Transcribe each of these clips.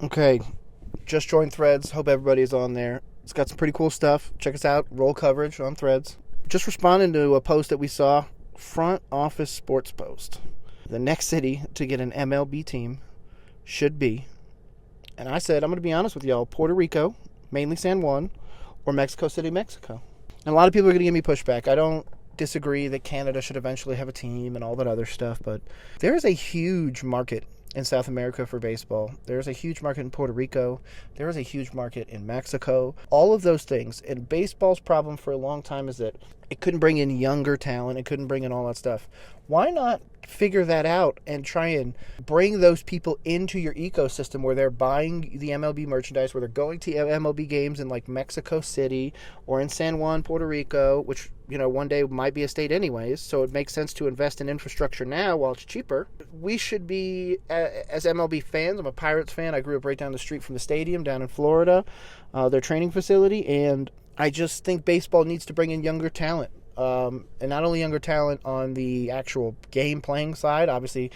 Okay, just joined Threads. Hope everybody's on there. It's got some pretty cool stuff. Check us out. Roll coverage on Threads. Just responding to a post that we saw. Front office sports post. The next city to get an MLB team should be, and I said, I'm going to be honest with y'all, Puerto Rico, mainly San Juan, or Mexico City, Mexico. And a lot of people are going to give me pushback. I don't disagree that Canada should eventually have a team and all that other stuff, but there is a huge market in South America for baseball. There's a huge market in Puerto Rico. There is a huge market in Mexico. All of those things. And baseball's problem for a long time is that it couldn't bring in younger talent. It couldn't bring in all that stuff. Why not figure that out and try and bring those people into your ecosystem where they're buying the MLB merchandise, where they're going to MLB games in like Mexico City or in San Juan, Puerto Rico, which, one day might be a state anyways. So it makes sense to invest in infrastructure now while it's cheaper. We should be, as MLB fans, I'm a Pirates fan. I grew up right down the street from the stadium down in Florida, their training facility. And I just think baseball needs to bring in younger talent. And not only younger talent on the actual game playing side, obviously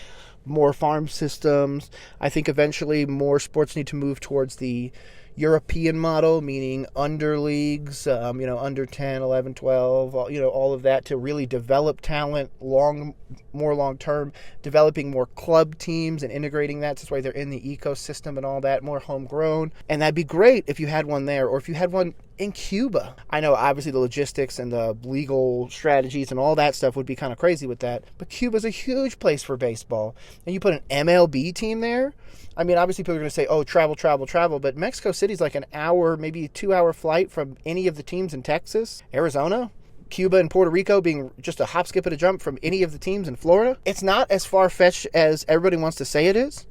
more farm systems. I think eventually more sports need to move towards the European model, meaning under leagues, under 10, 11, 12, all of that to really develop talent more long term, developing more club teams and integrating that. That's why they're in the ecosystem and all that, more homegrown. And that'd be great if you had one there, or if you had one in Cuba. I know obviously the logistics and the legal strategies and all that stuff would be kind of crazy with that, but Cuba's a huge place for baseball. And you put an MLB team there. I mean, obviously people are going to say, oh, travel, but Mexico City's like an hour, maybe a 2-hour flight from any of the teams in Texas, Arizona, Cuba and Puerto Rico being just a hop, skip, and a jump from any of the teams in Florida. It's not as far-fetched as everybody wants to say it is.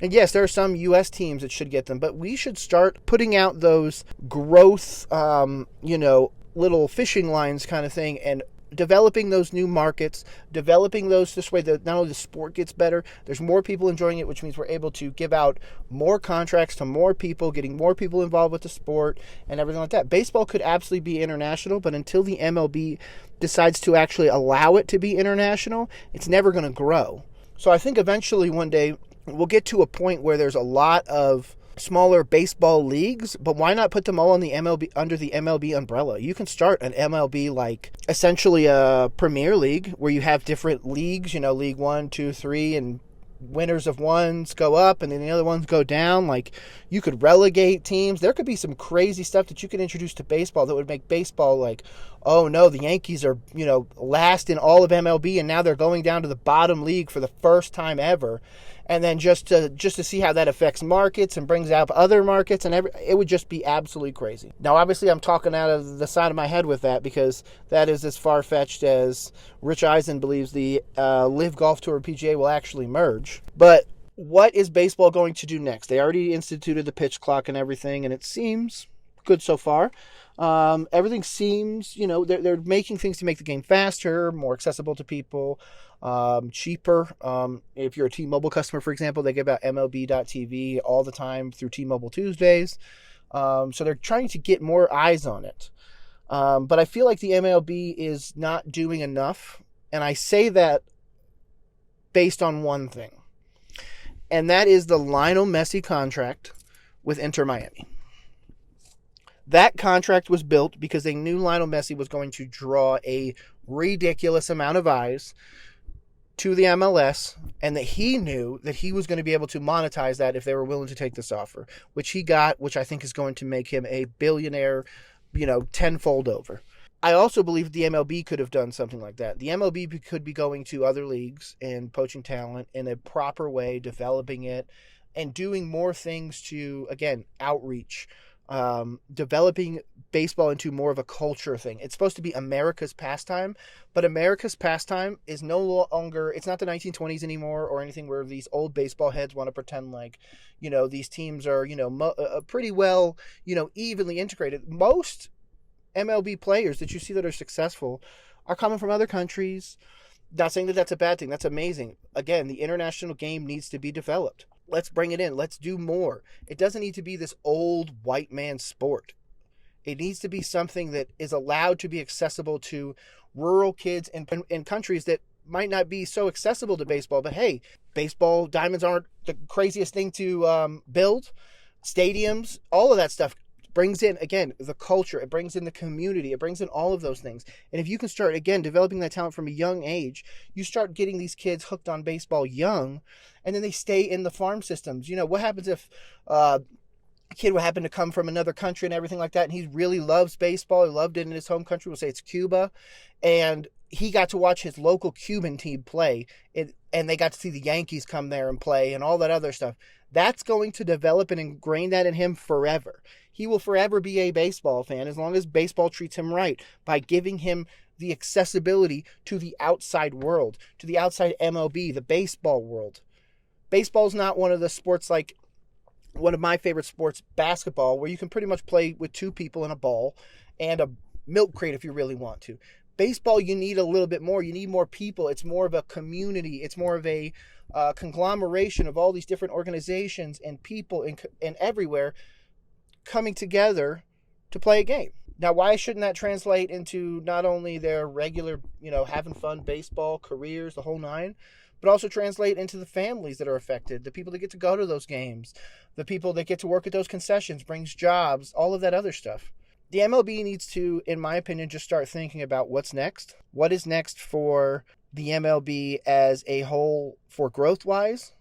And yes, there are some U.S. teams that should get them, but we should start putting out those growth, little fishing lines kind of thing, and developing those new markets, developing those this way that not only the sport gets better, there's more people enjoying it, which means we're able to give out more contracts to more people, getting more people involved with the sport and everything like that. Baseball could absolutely be international, but until the MLB decides to actually allow it to be international, it's never going to grow. So I think eventually one day we'll get to a point where there's a lot of smaller baseball leagues, but why not put them all on the MLB, under the MLB umbrella? You can start an MLB like essentially a Premier League where you have different leagues, League 1, 2, 3, and winners of ones go up and then the other ones go down. Like, you could relegate teams. There could be some crazy stuff that you could introduce to baseball that would make baseball like, oh no, the Yankees are, last in all of MLB and now they're going down to the bottom league for the first time ever. And then just to see how that affects markets and brings out other markets, and it would just be absolutely crazy. Now, obviously, I'm talking out of the side of my head with that because that is as far-fetched as Rich Eisen believes the Live Golf Tour and PGA will actually merge. But what is baseball going to do next? They already instituted the pitch clock and everything, and it seems good so far. Everything seems, they're making things to make the game faster, more accessible to people, cheaper. If you're a T-Mobile customer, for example, they give out MLB.TV all the time through T-Mobile Tuesdays. So they're trying to get more eyes on it. But I feel like the MLB is not doing enough. And I say that based on one thing. And that is the Lionel Messi contract with Inter Miami. That contract was built because they knew Lionel Messi was going to draw a ridiculous amount of eyes to the MLS, and that he knew that he was going to be able to monetize that if they were willing to take this offer, which he got, which I think is going to make him a billionaire, tenfold over. I also believe the MLB could have done something like that. The MLB could be going to other leagues and poaching talent in a proper way, developing it, and doing more things to, again, outreach. Developing baseball into more of a culture thing. It's supposed to be America's pastime, but America's pastime is no longer, it's not the 1920s anymore or anything where these old baseball heads want to pretend like, these teams are, pretty well, evenly integrated. Most MLB players that you see that are successful are coming from other countries. Not saying that that's a bad thing. That's amazing. Again, the international game needs to be developed. Let's bring it in. Let's do more. It doesn't need to be this old white man sport. It needs to be something that is allowed to be accessible to rural kids in countries that might not be so accessible to baseball. But hey, baseball diamonds aren't the craziest thing to build. stadiums, all of that stuff brings in, again, the culture. It brings in the community. It brings in all of those things. And if you can start, again, developing that talent from a young age, you start getting these kids hooked on baseball young, and then they stay in the farm systems. What happens if a kid would happen to come from another country and everything like that, and he really loves baseball, he loved it in his home country, we'll say it's Cuba, and he got to watch his local Cuban team play, and they got to see the Yankees come there and play and all that other stuff. That's going to develop and ingrain that in him forever. He will forever be a baseball fan as long as baseball treats him right by giving him the accessibility to the outside world, to the outside MLB, the baseball world. Baseball's not one of the sports like one of my favorite sports, basketball, where you can pretty much play with two people and a ball and a milk crate if you really want to. Baseball, you need a little bit more. You need more people. It's more of a community. It's more of a conglomeration of all these different organizations and people and everywhere coming together to play a game. Now, why shouldn't that translate into not only their regular, having fun baseball careers, the whole nine, but also translate into the families that are affected, the people that get to go to those games, the people that get to work at those concessions, brings jobs, all of that other stuff. The MLB needs to, in my opinion, just start thinking about what's next. What is next for the MLB as a whole for growth-wise?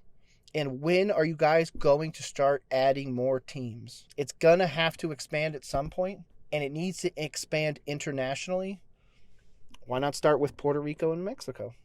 And when are you guys going to start adding more teams? It's going to have to expand at some point, and it needs to expand internationally. Why not start with Puerto Rico and Mexico?